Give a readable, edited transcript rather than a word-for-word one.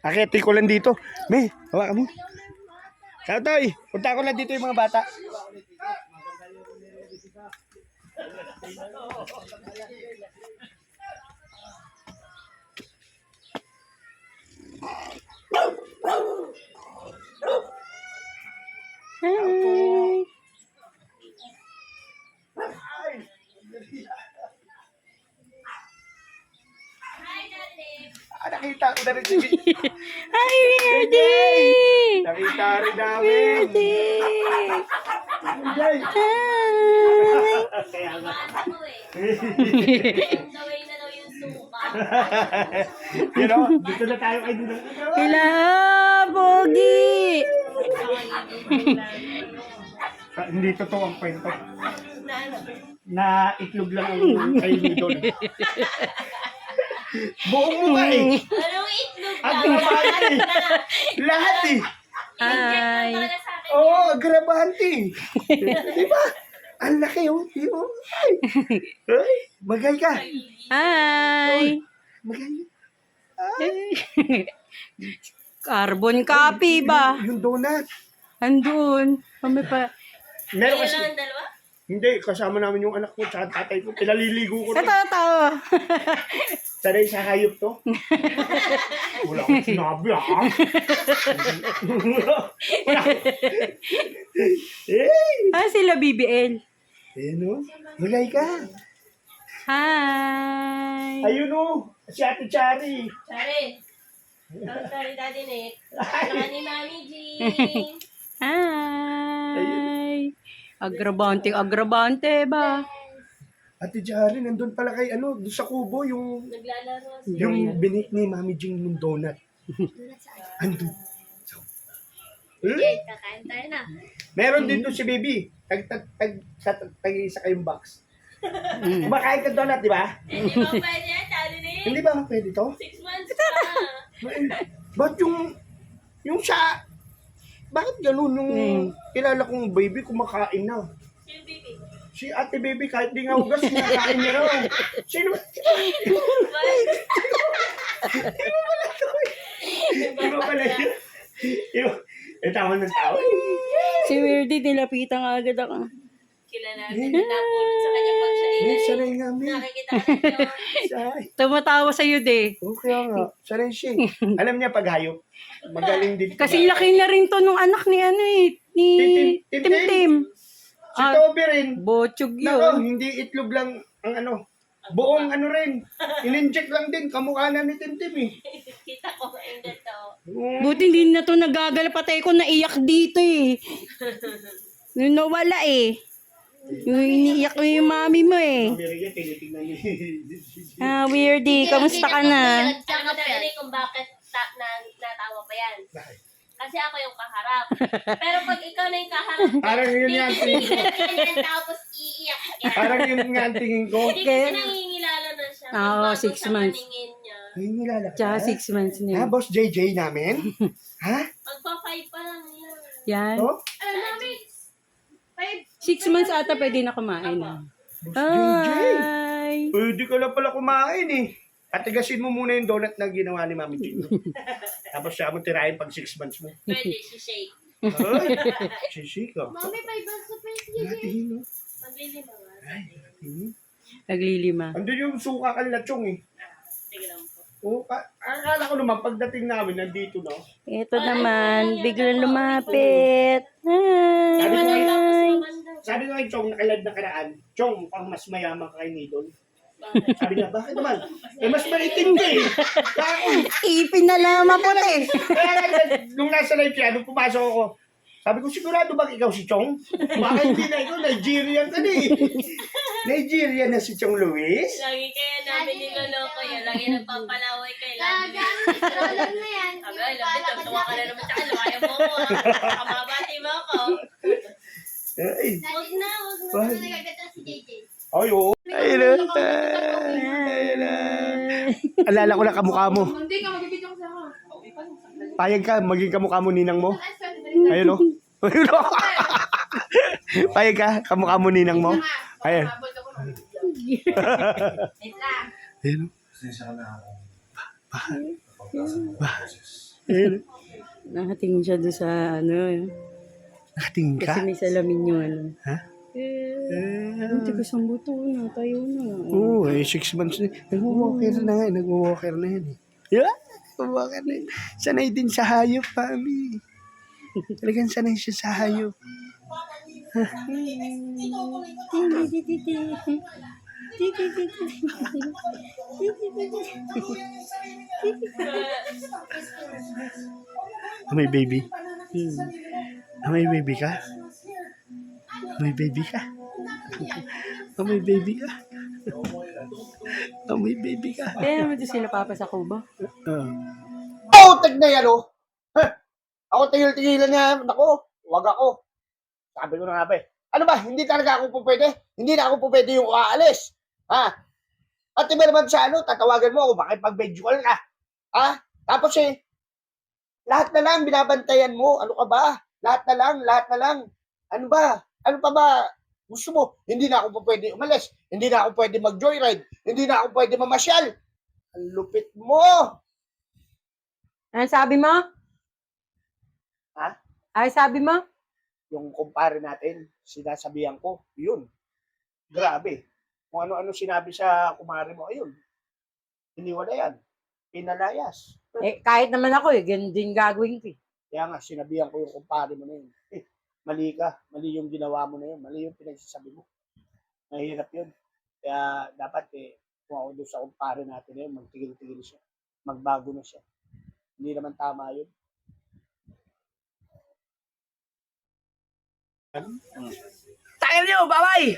Akiti ko lang dito. May, hawakan mo. Katoy, punta ko lang dito yung mga bata. Hi. Nakita ko na rin si Hi, Weirdy! Nakita rin namin. Weirdy! Jay. Hi! Kaya nga. Gawin na daw yung suka. You know, dito na tayo kay Dudong. Hello, Pogi! Hindi totoo ang kwento. Na itlog lang ang kay Dudong. Buong mukha eh. Anong itlog Ang lang? grabante. Lahat eh. Hi! Talaga sa akin. Oo, oh, grabante. Diba? Ang laki oh. Diba? Ay, magay ka. Hi! Magay. Carbon copy ba? Yung donut. Andun. Kami pa. Meron Ayun kasi. lang ang dalawa? Hindi, kasama namin yung anak ko at tatay ko. Pinaliligo ko rin. Ito. Sanay sa hayop to. Wala akong sinabi ha. Wala. Eh, Sila BBL. ayun o. Magay ka. Hi! Ayun o. Si Ate Chari. Sorry. Sorry, Daddy Nick. Saka ni Mami Jean. Hi! Agrabante ba? Ate Chari, nandun pala kay ano, doon sa kubo, yung Naglalaro sila. binik ni Mami Jing ng donut. Andun. Okay, kakain tayo na. Meron din doon si Baby. Tag-isa kayong box. Kumakain ka donut, di ba? Hindi ba pwede yan, Daddy Nick? Hindi ba pwede to? 6 months pa. Ba't yung sa... Bakit ganun yung kilala kong baby kumakain na? Sino baby? Si Ate Baby kahit di nga hugas, kinakain niya raw. Sino? Iba pala yun. Tama ng tao. Si Weirdy, nilapitan agad ako. Kilala natin na napulot sa kanya pag siya Eh, inay. sanay nga mi. Nakikita ka niyo. Sanay. Tumatawa sa'yo, de. Okay nga. Sanay siya. Alam niya pag hayop. Magaling din. Kasi laki na rin to nung anak ni ni Tim. Tim. Si Toby rin. Bochog Nako, yun. hindi itlog lang ang ano. Buong ano rin. In-inject lang din. Kamukha na ni Tim eh. Kita ko ang to. Buti hindi na to nagagal, patay ko naiyak dito eh. Yung nawala eh. Yung iniiyak mo yung mami mo eh. Miriam, tinitingnan niya. Weirdy, kamusta ka na? Alam mo Daddy Nick kung bakit natawa pa yan? Bakit? Kasi ako yung kaharap. Pero pag ikaw na yung kaharap, Parang yun nga ang tingin ko. titignan tapos iiyak yan. Parang yun nga ang tingin ko. Hindi kasi nangingilala na siya. Oo, Bago 6 sa months. paningin niya. Ay, nilala ka? Tsaka 6 months Ha, na. Boss JJ namin? Ha? Magpa-5 pa lang yan. Yan. Oh? Ano namin? 6 months ata pwede na kumain. Boss JJ. Hi! Pwede ka lang pala kumain eh. Patigasin mo muna yung donut na ginawa ni Mami Jing. Tapos siya mo tirahin pag 6 months mo. Pwede, si Shake. Ay, sisi ka. Mami, 5 months na pwede. Natiin no? Maglilima ba? Ay, natiin. Naglilima. Andun yung suka kanila chong eh. Sige lang po. Oo, akala ko naman pagdating namin nandito no. Ito naman, biglang lumapit. Hi! Sabi ko kay, Naman daw. sabi ko kay Chong, nakalad na karaan. Chong, mukhang mas mayaman ka kay Nidon. Sabi niya, bakit naman? Eh, mas malitin ka eh. Kako. Ipin na lang maputi. Kaya nung nasa live siya, nung pumasok ako, sabi ko, sigurado ba ikaw si Chong? Baka hindi na ikaw, Nigerian ka na eh. Nigerian na si Chong Luis? Lagi kaya namin niloloko yan. Lagi nagpapalaway kay Lagi. Roller na yan. Sabi, ay, lapit, tuwa ka na naman sa akin. Lumayan mo ako. Kamabati mo ako. Ay, Huwag na, huwag na. Wag. Nagagata si JJ. ay, oo. Ayun na. Ayun na. Alala ko na kamukha mo. Hindi ka, magbibidyo ko sa ako. Payag ka, maging kamukha mo ninang mo. Ayun o. Ayun o. Payag ka, kamukha mo ninang mo. Ayun. Wait lang. Ayun o. Pasensya ka na ako. Nakatingin siya doon sa ano. Nakatingin ka? Kasi may salamin yung ano. Ha? Hindi ko sa buto na. Tayo na. Oo, 6 months na. Nag-walker na nga. Nag-walker na yan. Yeah, nag-walker na yan. Sanay din sa hayop, Mami. Talagang sanay siya sa hayop. May baby? May baby ka? May baby ka? May baby ka? May baby ka? Kaya naman doon sila papa sa Cuba. Tag na yan, oh. Ako tigil-tigilan niya. Ako, wag ako. Sabi ko na nga ba eh. Ano ba, hindi talaga ako po pwede? Hindi na ako po pwede yung aalis. Ha? At iba naman sa ano, tatawagan mo ako, bakit pag-visual ka? Ha? Tapos lahat na lang binabantayan mo. Ano ka ba? Lahat na lang. Ano ba? Ano pa ba? Gusto mo? Hindi na ako po pwede umalis. Hindi na ako pwede mag-joyride. Hindi na ako pwede mamasyal. Ang lupit mo. Ano sabi mo? Ha? Ay, sabi mo? Yung kumpare natin, sinasabihan ko, yun. Grabe. Kung ano-ano sinabi sa kumare mo, ayun. Iniwala yan. Pinalayas. Kahit naman ako ganun din gagawin ko. Kaya nga, sinabihan ko yung kumpare mo na yun. Mali ka. Mali yung ginawa mo na yun. Mali yung pinagsasabi mo. Mahirap yun. Kaya dapat kung ako doon sa kumpare natin na yun, magtigil-tigil siya. Magbago na siya. Hindi naman tama yun. Tayo niyo, bye-bye!